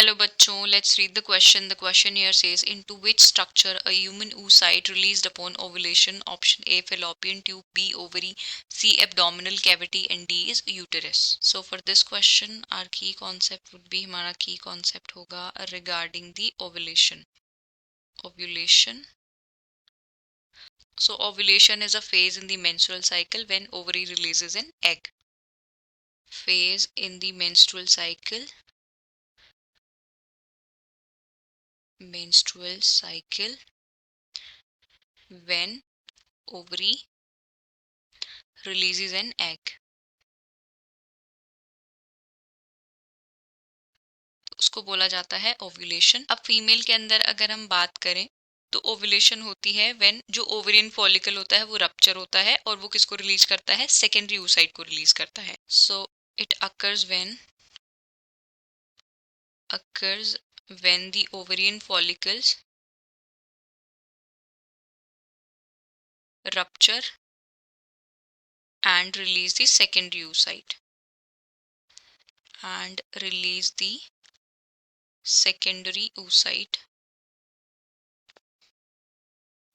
Hello bachcho, let's read the question. The question here says, into which structure a human oocyte released upon ovulation? Option A, fallopian tube, B, ovary, C, abdominal cavity, and D is uterus. So for this question, our key concept would be, हमारा key concept होगा regarding the ovulation. Ovulation. So ovulation is a phase in the menstrual cycle when ovary releases an egg. Phase in the menstrual cycle. Menstrual cycle when ovary releases an egg. तो उसको बोला जाता है ovulation. अब female के अंदर अगर हम बात करें तो ओव्यूलेशन होती है व्हेन जो ओवेरियन फॉलिकल होता है वो रप्चर होता है और वो किसको रिलीज करता है? सेकेंडरी oocyte को रिलीज करता है. So it occurs when the ovarian follicles rupture and release the secondary oocyte.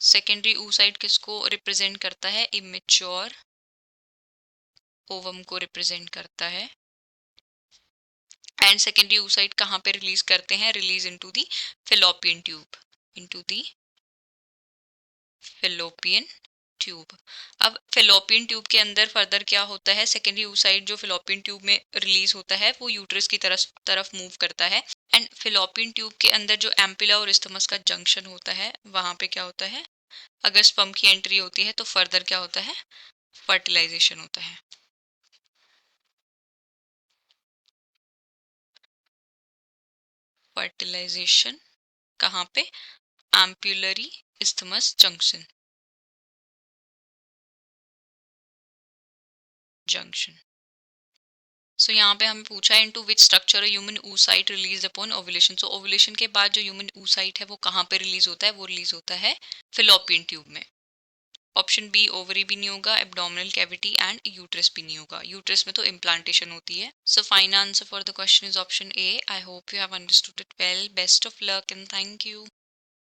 Secondary oocyte किसको रिप्रेजेंट करता है? इमेच्योर ओवम को रिप्रेजेंट करता है. एंड सेकेंडरी oocyte कहाँ पे रिलीज करते हैं? Release into the fallopian tube. अब fallopian ट्यूब के अंदर फर्दर क्या होता है? सेकेंडरी oocyte जो fallopian ट्यूब में रिलीज होता है वो यूट्रस की तरफ मूव करता है. एंड fallopian ट्यूब के अंदर जो एम्पुला और इस्थमस का जंक्शन होता है वहां पे क्या होता है? अगर स्पर्म की एंट्री होती है तो फर्दर क्या होता है? फर्टिलाइजेशन होता है. फर्टिलाइजेशन कहाँ पे? Ampullary isthmus junction. सो यहाँ पे हमें पूछा है into which structure human oocyte release upon ovulation. So ovulation के बाद जो ह्यूमन oocyte है वो कहाँ पे रिलीज होता है? वो रिलीज होता है fallopian ट्यूब में. ऑप्शन बी, ओवरी भी नहीं होगा, एब्डोमिनल कैविटी एंड यूट्रस भी नहीं होगा. यूट्रस में तो इम्प्लांटेशन होती है. So final answer for the question is option A. I hope you have understood it well. Best of luck and thank you.